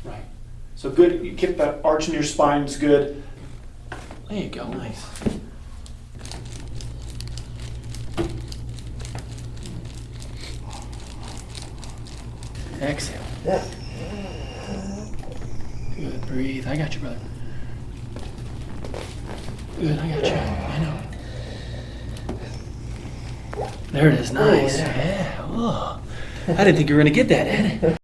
Right. So good, you keep that arch in your spine is good. There you go, nice. Exhale. Good, breathe. I got you, brother. Good, I got you. I know. There it is, nice. Yeah. Oh. I didn't think you were going to get that, Ed.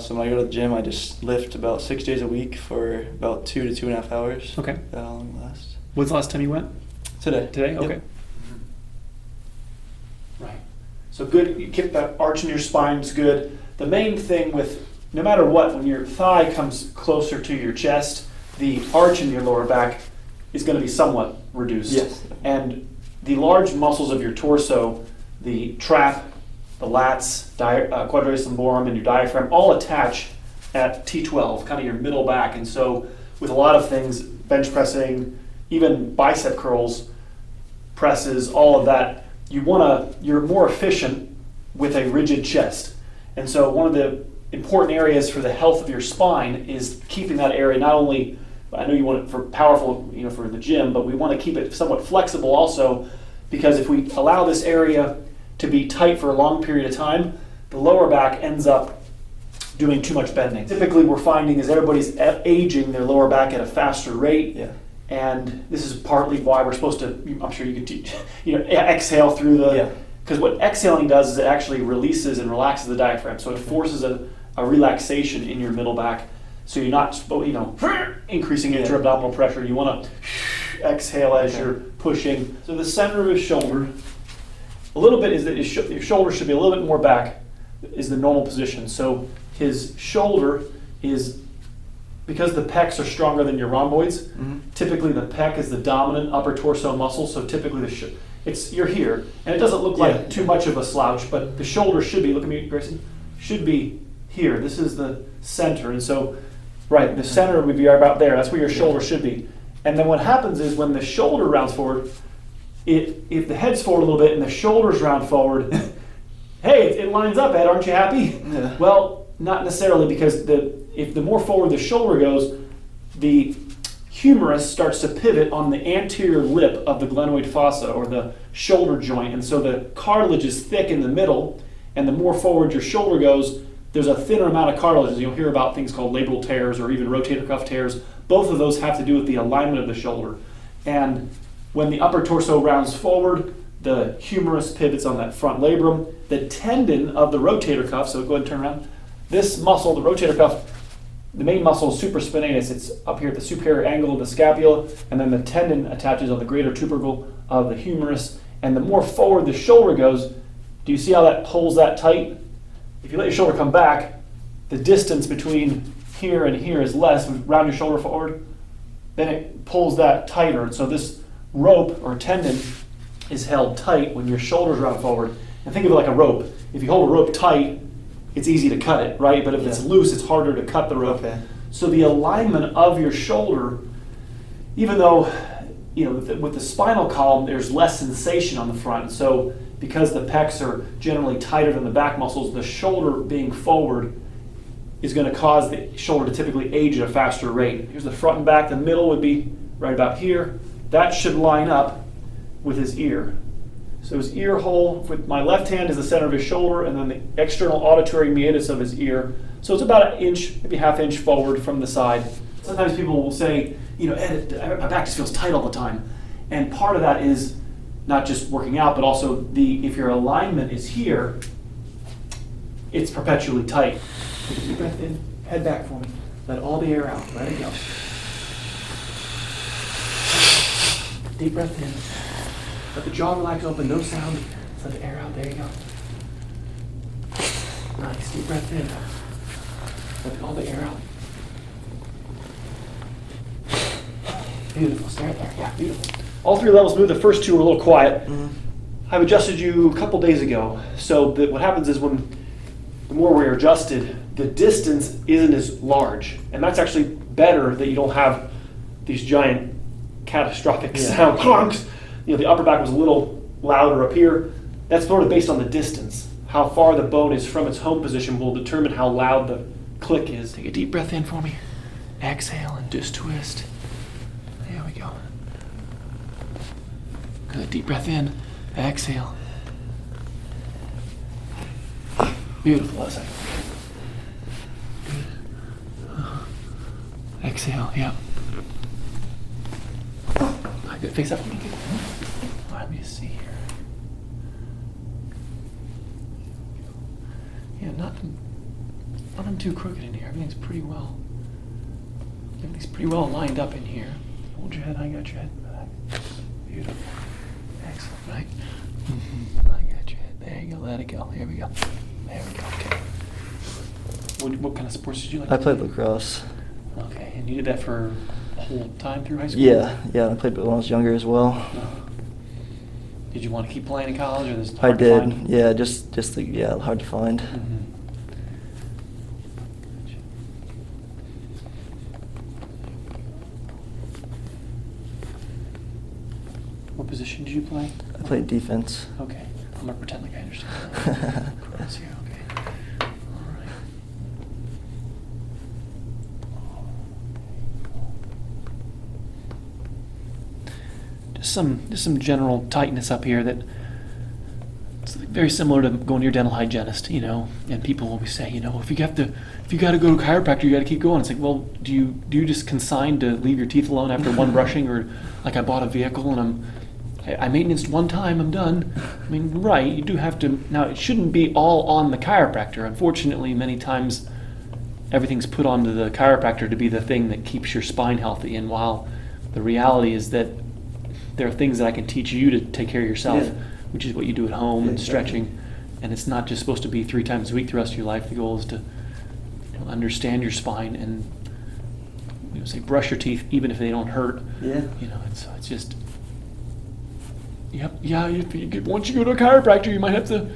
So when I go to the gym, I just lift about 6 days a week for about 2 to 2.5 hours. Okay. That long it lasts. When's the last time you went? Today. Today? Okay. Yep. Right. So good, you keep that arch in your spine is good. The main thing with, no matter what, when your thigh comes closer to your chest, the arch in your lower back is going to be somewhat reduced. Yes. And the large muscles of your torso, the trap, the lats, quadratus lumborum, and your diaphragm all attach at T12, kind of your middle back. And so with a lot of things, bench pressing, even bicep curls, presses, all of that, you're more efficient with a rigid chest. And so one of the important areas for the health of your spine is keeping that area not only, I know you want it for powerful, for the gym, but we want to keep it somewhat flexible also, because if we allow this area to be tight for a long period of time, the lower back ends up doing too much bending. Typically we're finding is everybody's aging their lower back at a faster rate. Yeah. And this is partly why we're supposed to, I'm sure you could teach, exhale through the, because what exhaling does is it actually releases and relaxes the diaphragm. So it forces a relaxation in your middle back. So you're not, increasing intra-abdominal pressure. You want to exhale as you're pushing. So the center of his shoulder, a little bit is that your shoulder should be a little bit more back is the normal position. So his shoulder is, because the pecs are stronger than your rhomboids, typically the pec is the dominant upper torso muscle, so typically you're here, and it doesn't look like too much of a slouch, but the shoulder should be, look at me, Grayson, should be here. This is the center, and so, right, the center would be about there. That's where your shoulder should be. And then what happens is when the shoulder rounds forward, if the head's forward a little bit and the shoulders round forward, hey, it lines up, Ed, aren't you happy? Yeah. Well, not necessarily, because if the more forward the shoulder goes, the humerus starts to pivot on the anterior lip of the glenoid fossa, or the shoulder joint, and so the cartilage is thick in the middle, and the more forward your shoulder goes, there's a thinner amount of cartilage. You'll hear about things called labral tears or even rotator cuff tears. Both of those have to do with the alignment of the shoulder. And when the upper torso rounds forward, the humerus pivots on that front labrum. The tendon of the rotator cuff, so go ahead and turn around. This muscle, the rotator cuff, the main muscle is supraspinatus. It's up here at the superior angle of the scapula, and then the tendon attaches on the greater tubercle of the humerus. And the more forward the shoulder goes, do you see how that pulls that tight? If you let your shoulder come back, the distance between here and here is less. Round your shoulder forward, then it pulls that tighter. And so this rope or tendon is held tight when your shoulders round forward. And think of it like a rope. If you hold a rope tight, it's easy to cut it, right? But if it's loose, it's harder to cut the rope. Okay. So the alignment of your shoulder, even though, with the spinal column, there's less sensation on the front. So because the pecs are generally tighter than the back muscles, the shoulder being forward is going to cause the shoulder to typically age at a faster rate. Here's the front and back. The middle would be right about here. That should line up with his ear. So his ear hole with my left hand is the center of his shoulder, and then the external auditory meatus of his ear. So it's about an inch, maybe half inch forward from the side. Sometimes people will say, Ed, my back just feels tight all the time. And part of that is not just working out, but also if your alignment is here, it's perpetually tight. Take a deep breath in, head back for me. Let all the air out. Let it go. Deep breath in. Let the jaw relax open, no sound. Let the air out. There you go. Nice. Deep breath in. Let all the air out. Beautiful. Stay right there. Yeah, beautiful. All three levels smooth. The first two were a little quiet. I've adjusted you a couple days ago. So what happens is the more we're adjusted, the distance isn't as large. And that's actually better that you don't have these giant catastrophic sound clunks. The upper back was a little louder up here. That's sort of based on the distance. how far the bone is from its home position will determine how loud the click is. Take a deep breath in for me. Exhale and just twist. There we go. Good, deep breath in. Exhale. Beautiful. That's it. Exhale, yeah. Good. Face up. Good. Let me see here. Yeah, nothing too crooked in here. Everything's pretty well lined up in here. Hold your head. I got your head back. Beautiful. Excellent, right? Mm-hmm. I got your head. There you go. Let it go. Here we go. There we go. Okay. What kind of sports did you like? I played lacrosse. Okay, and you did that for a whole time through high school? Yeah. I played when I was younger as well. Did you want to keep playing in college, or this? I did. Yeah, just hard to find. Mm-hmm. What position did you play? I played defense. Okay, I'm gonna pretend like I understand. Cross here. Okay. All right. Just some general tightness up here that it's very similar to going to your dental hygienist, and people always say, if you got to go to a chiropractor, you got to keep going. It's like, well, do you just consign to leave your teeth alone after one brushing, or like I bought a vehicle and I maintenanced one time, I'm done. I mean, right, you do have to. Now, it shouldn't be all on the chiropractor. Unfortunately, many times everything's put onto the chiropractor to be the thing that keeps your spine healthy, and while the reality is that there are things that I can teach you to take care of yourself, which is what you do at home, and stretching. And it's not just supposed to be 3 times a week the rest of your life. The goal is to understand your spine and say brush your teeth even if they don't hurt. Yeah. It's just. Yep. Yeah. Once you go to a chiropractor, you might have to.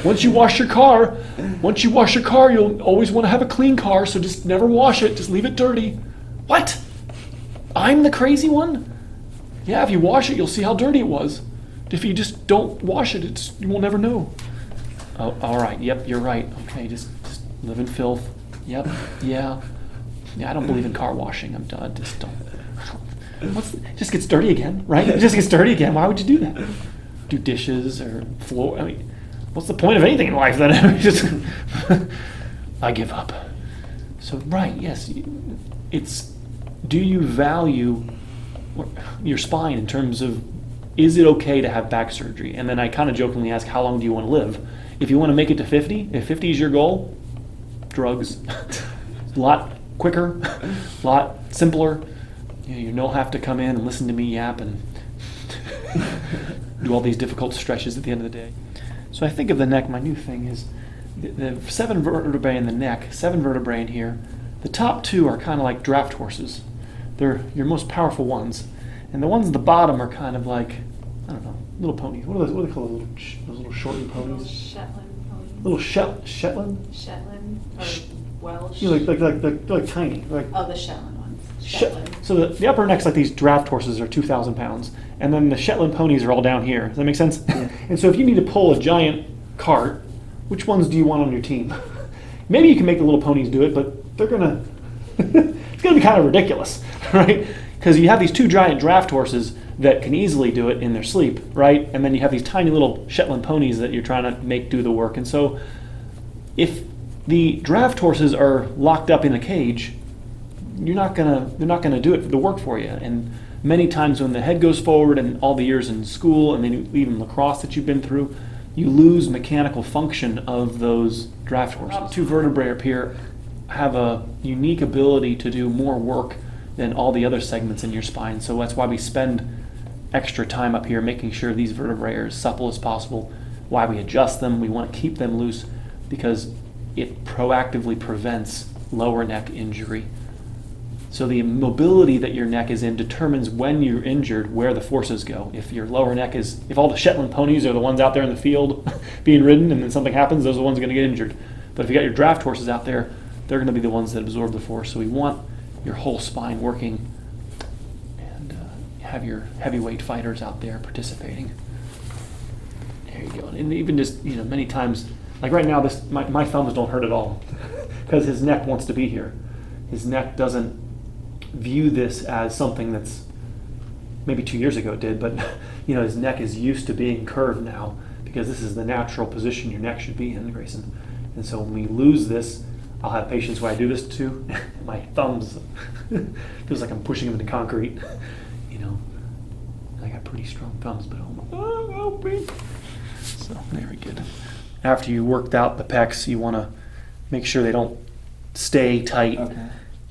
Once you wash your car, you'll always want to have a clean car. So just never wash it. Just leave it dirty. What? I'm the crazy one? Yeah, if you wash it, you'll see how dirty it was. If you just don't wash it, you will never know. Oh, all right. Yep, you're right. Okay, just live in filth. Yep. Yeah. I don't believe in car washing. I'm done. Just don't. Just gets dirty again, right? It just gets dirty again. Why would you do that? Do dishes or floor? I mean, what's the point of anything in life then? I give up. So, right, yes. It's, do you value your spine in terms of, is it okay to have back surgery? And then I kind of jokingly ask, how long do you want to live? If you want to make it to 50, if 50 is your goal, drugs. A lot quicker, a lot simpler. You don't have to come in and listen to me yap and do all these difficult stretches at the end of the day. So I think of the neck, my new thing is the 7 vertebrae in the neck, 7 vertebrae in here. The top 2 are kind of like draft horses. They're your most powerful ones. And the ones at the bottom are kind of like, I don't know, little ponies. What do they call those little shortened ponies? Little Shetland ponies. Little Shetland? Shetland or Welsh. Like tiny. The Shetland ones. Shetland. So the upper neck's like these draft horses are 2,000 pounds. And then the Shetland ponies are all down here. Does that make sense? Yeah. And so if you need to pull a giant cart, which ones do you want on your team? Maybe you can make the little ponies do it, but they're gonna it's gonna be kind of ridiculous, right? Because you have these 2 giant draft horses that can easily do it in their sleep, right? And then you have these tiny little Shetland ponies that you're trying to make do the work. And so if the draft horses are locked up in a cage, they're not gonna do it the work for you. And many times when the head goes forward and all the years in school and then even lacrosse that you've been through, you lose mechanical function of those draft horses. 2 vertebrae up here have a unique ability to do more work than all the other segments in your spine. So that's why we spend extra time up here making sure these vertebrae are as supple as possible, why we adjust them. We want to keep them loose because it proactively prevents lower neck injury. So the mobility that your neck is in determines when you're injured, where the forces go. If your lower neck is, if all the Shetland ponies are the ones out there in the field being ridden and then something happens, those are the ones going to get injured. But if you got your draft horses out there, they're going to be the ones that absorb the force. So we want your whole spine working and have your heavyweight fighters out there participating. There you go. And even just, many times Like right now, my thumbs don't hurt at all because his neck wants to be here. His neck doesn't view this as something that's, maybe 2 years ago it did, but his neck is used to being curved now because this is the natural position your neck should be in, Grayson. And so when we lose this, I'll have patients who I do this to, my thumbs feels like I'm pushing them into concrete, I got pretty strong thumbs, but help me. So very good. After you worked out the pecs, you want to make sure they don't stay tight. Okay.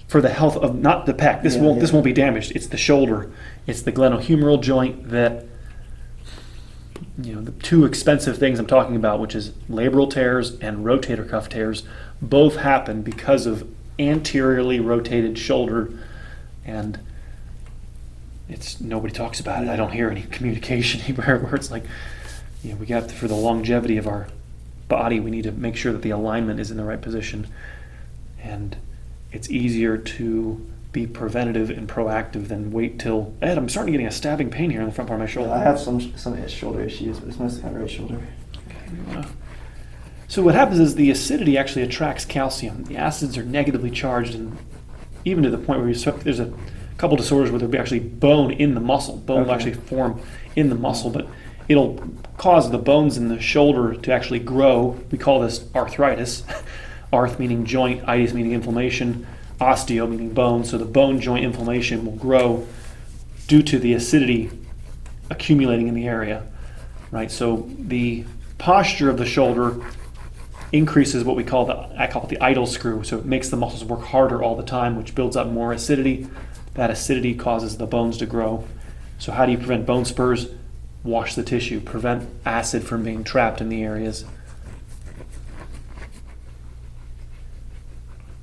For the health of, not the pec, this won't be damaged. It's the shoulder. It's the glenohumeral joint that, the two expensive things I'm talking about, which is labral tears and rotator cuff tears, both happen because of anteriorly rotated shoulder, and nobody talks about it. I don't hear any communication anywhere where it's like, we got for the longevity of our body, we need to make sure that the alignment is in the right position, and it's easier to be preventative and proactive than wait till, Ed, I'm starting getting a stabbing pain here in the front part of my shoulder. I have some shoulder issues, but it's mostly my right shoulder. Okay, so what happens is the acidity actually attracts calcium. The acids are negatively charged, and even to the point where there's a couple disorders where there'll be actually bone in the muscle. Bone will actually form in the muscle, but it'll cause the bones in the shoulder to actually grow. We call this arthritis. Arth meaning joint, itis meaning inflammation, osteo meaning bone. So the bone joint inflammation will grow due to the acidity accumulating in the area, right? So the posture of the shoulder increases what I call it the idle screw. So it makes the muscles work harder all the time, which builds up more acidity. That acidity causes the bones to grow. So how do you prevent bone spurs? Wash the tissue, prevent acid from being trapped in the areas.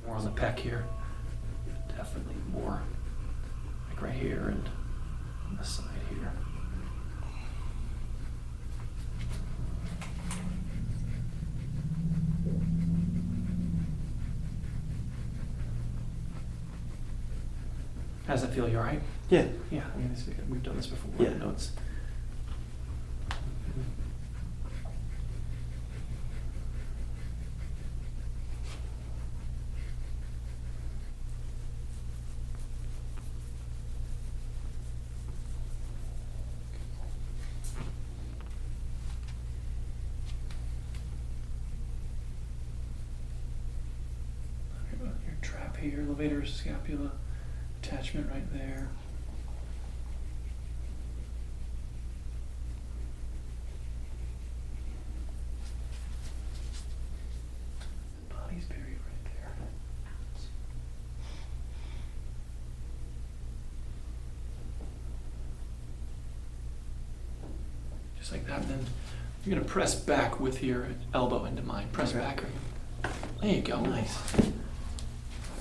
More on the pec here. Definitely more. Like right here and on the side here. How does that feel? You all right? Yeah. Yeah, we've done this before. Yeah. No, it's your trap here, elevator, scapula, attachment right there. Body's buried right there. Just like that, and then you're going to press back with your elbow into mine. Press back. There you go, nice.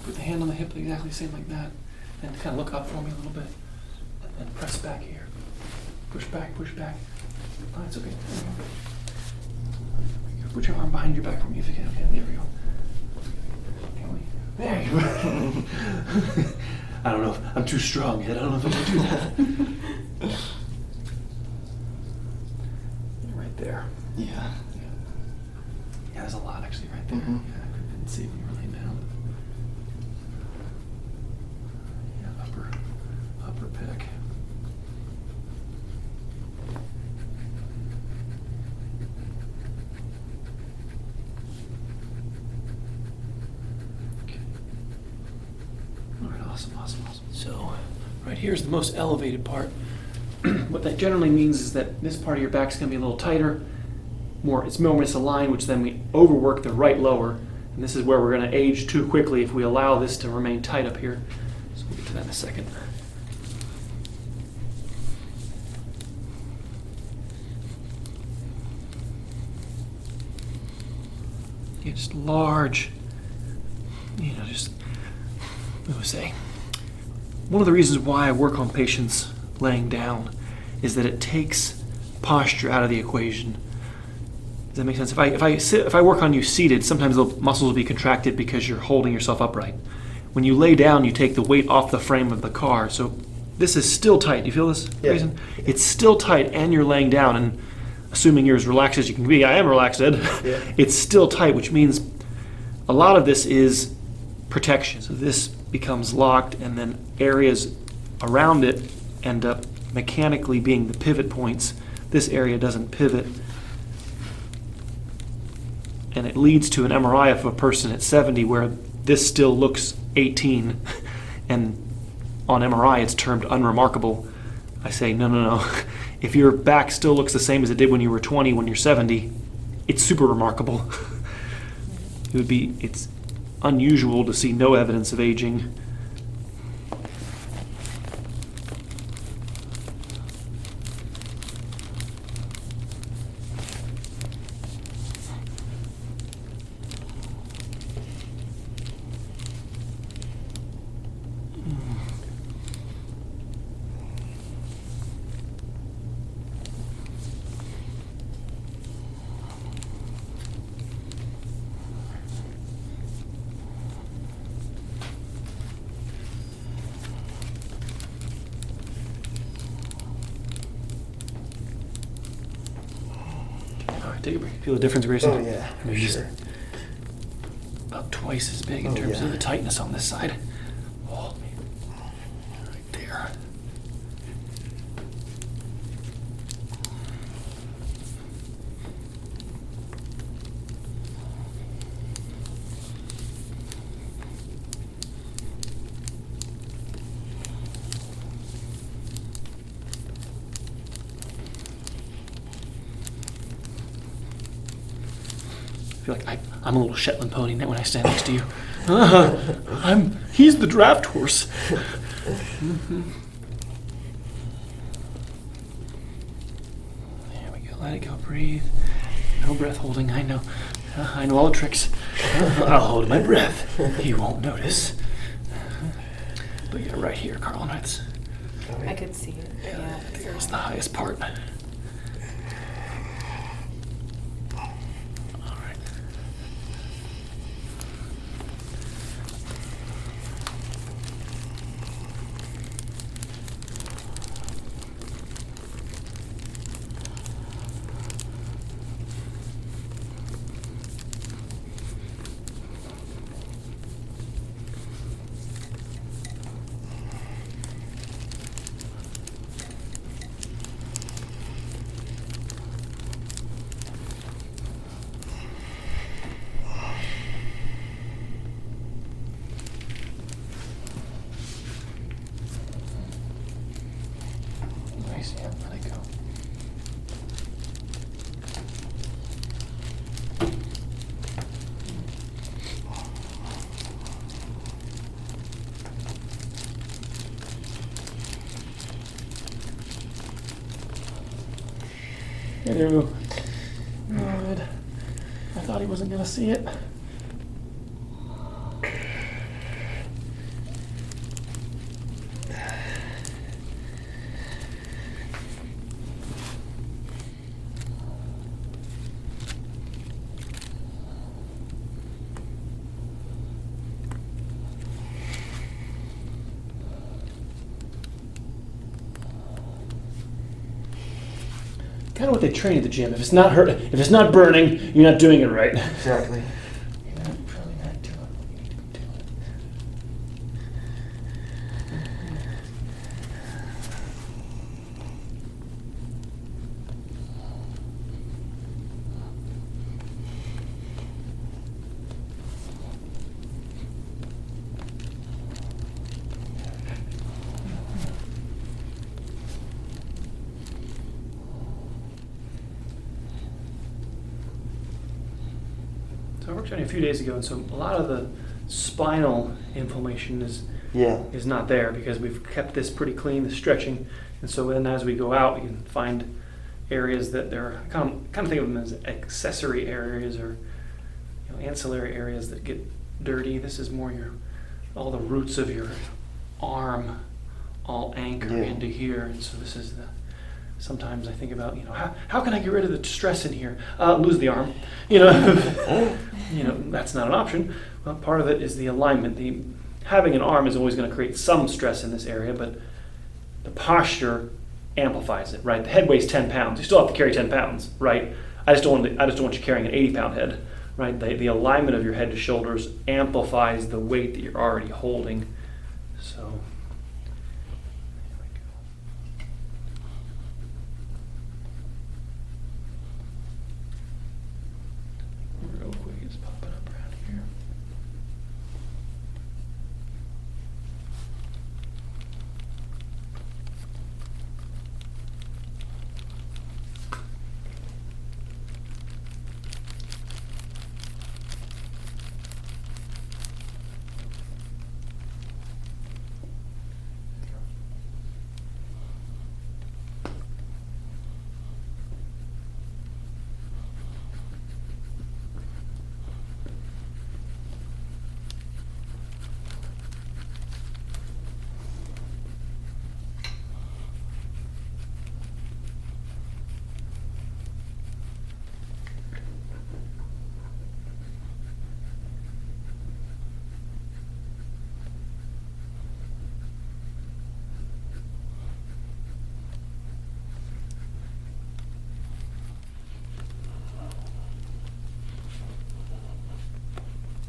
Put the hand on the hip exactly the same like that. And kind of look up for me a little bit. And press back here. Push back, push back. Oh, that's okay. Put your arm behind your back for me if you can. Okay, there we go. There you go. I don't know if I'm too strong yet. I don't know if I can do that. Right there. Yeah. Yeah, there's a lot actually right there. Mm-hmm. Yeah, I couldn't see when you were laying down. Yeah, upper pec. Okay. All right, awesome. So, right here's the most elevated part. What that generally means is that this part of your back's going to be a little tighter. It's more misaligned, which then we overwork the right lower. And this is where we're going to age too quickly if we allow this to remain tight up here. So we'll get to that in a second. Yeah, just large, what would I say? One of the reasons why I work on patients laying down is that it takes posture out of the equation. Does that make sense? If I work on you seated, sometimes the muscles will be contracted because you're holding yourself upright. When you lay down, you take the weight off the frame of the car. So this is still tight. Do you feel this, Grayson? It's still tight, and you're laying down. And assuming you're as relaxed as you can be, I am relaxed, Ed. Yeah. It's still tight, which means a lot of this is protection. So this becomes locked, and then areas around it end up mechanically being the pivot points. This area doesn't pivot, and it leads to an MRI of a person at 70 where this still looks 18, and on MRI it's termed unremarkable. I say, no. If your back still looks the same as it did when you were 20, when you're 70, it's super remarkable. It's unusual to see no evidence of aging. Take a break. Feel the difference, Grayson? Oh yeah, for They're just sure. about twice as big in Oh, terms yeah. of the tightness on this side. Oh, right there. I feel like I'm a little Shetland pony when I stand next to you. He's the draft horse. Mhm. There we go. Let it go. Breathe. No breath holding. I know. I know all the tricks. I'll hold my breath. He won't notice. But yeah, right here, Carl. That's I could see it. Yeah. there's the highest part. Nice, yeah, let it go. Hello. Good. I thought he wasn't gonna see it. Kind of what they train at the gym. If it's not hurt, if it's not burning, you're not doing it right. Exactly. You're probably not doing what you need to be doing. So I worked on it a few days ago, and so a lot of the spinal inflammation is not there because we've kept this pretty clean, the stretching, and so then as we go out, we can find areas that they're kind of think of them as accessory areas or ancillary areas that get dirty. This is more all the roots of your arm all anchor into here, and so this is the. Sometimes I think about, how can I get rid of the stress in here? Lose the arm. That's not an option. Well, part of it is the alignment. Having an arm is always going to create some stress in this area, but the posture amplifies it, right? The head weighs 10 pounds. You still have to carry 10 pounds, right? I just don't want you carrying an 80-pound head, right? The alignment of your head to shoulders amplifies the weight that you're already holding. So, here we go. Real quick, it's popping up around here.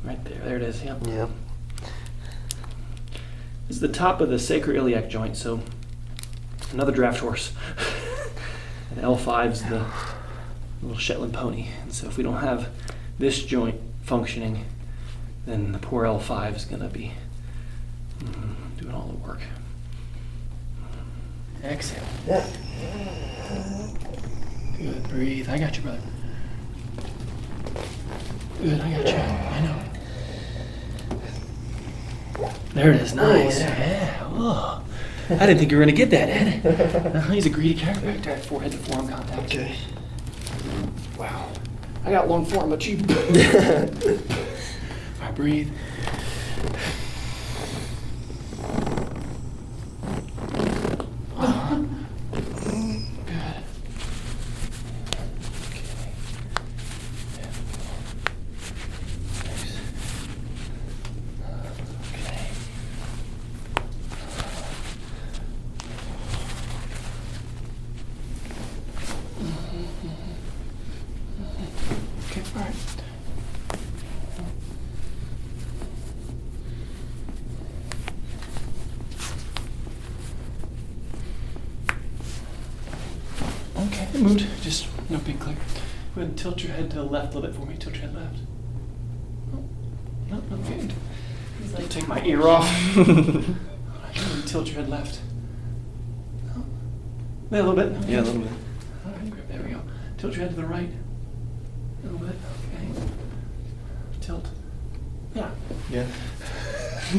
Right there it is, yeah. Yeah. This is the top of the sacroiliac joint, so another draft horse. And L5's the little Shetland pony. And so if we don't have this joint functioning, then the poor L5 is gonna be doing all the work. Exhale. Yeah. Good, breathe. I got you, brother. Good, I got you. I know. There it is, nice. Yeah. Oh. I didn't think you were gonna get that, Ed. He's a greedy chiropractor. Forehead to forearm contact. Okay. Wow. I got long form, but you. All right, breathe. Good. Okay. Nice. Okay. Okay, all right. Okay, it moved. Just no big click. Go ahead and tilt your head to the left a little bit for me. Tilt your head left. Oh, no, okay. He's like, Take my ear off. All right, tilt your head left. Oh, a little bit. Okay. Yeah, a little bit. All right, grab. There we go. Tilt your head to the right. A little bit. Okay. Tilt. Yeah. Yeah. I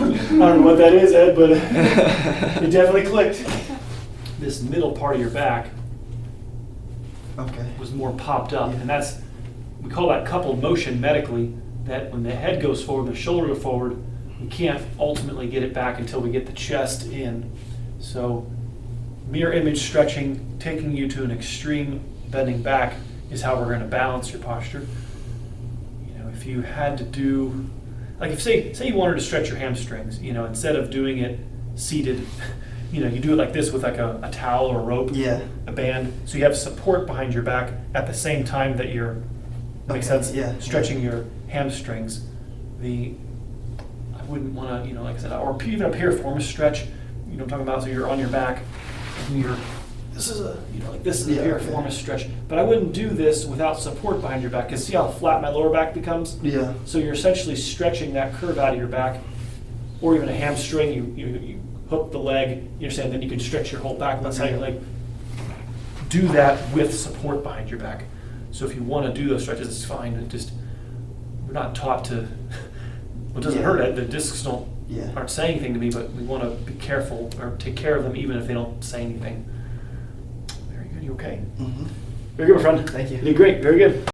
don't know what that is, Ed, but it definitely clicked. This middle part of your back Okay. was more popped up, and we call that coupled motion medically, that when the head goes forward, the shoulder goes forward, we can't ultimately get it back until we get the chest in. So mirror image stretching, taking you to an extreme bending back is how we're going to balance your posture. You know, if you had to do, like if say you wanted to stretch your hamstrings, you know, instead of doing it seated, you know, you do it like this with like a towel or a rope, Yeah. a band, so you have support behind your back at the same time that you're, makes Okay, sense, yeah, stretching your hamstrings. I wouldn't want to, you know, like I said, or even a piriformis stretch, you know what I'm talking about, so you're on your back, and this is a Yeah, okay. piriformis stretch, but I wouldn't do this without support behind your back, because see how flat my lower back becomes? Yeah. So you're essentially stretching that curve out of your back, or even a hamstring, you hook the leg, you understand, then you can stretch your whole back, and that's how you like do that with support behind your back. So if you want to do those stretches, it's fine. We're not taught to, well, it doesn't Yeah. hurt it, the discs Yeah. aren't saying anything to me, but we want to be careful or take care of them even if they don't say anything. Very good, you okay? Mm-hmm. Very good, my friend. Thank you. You did great, very good.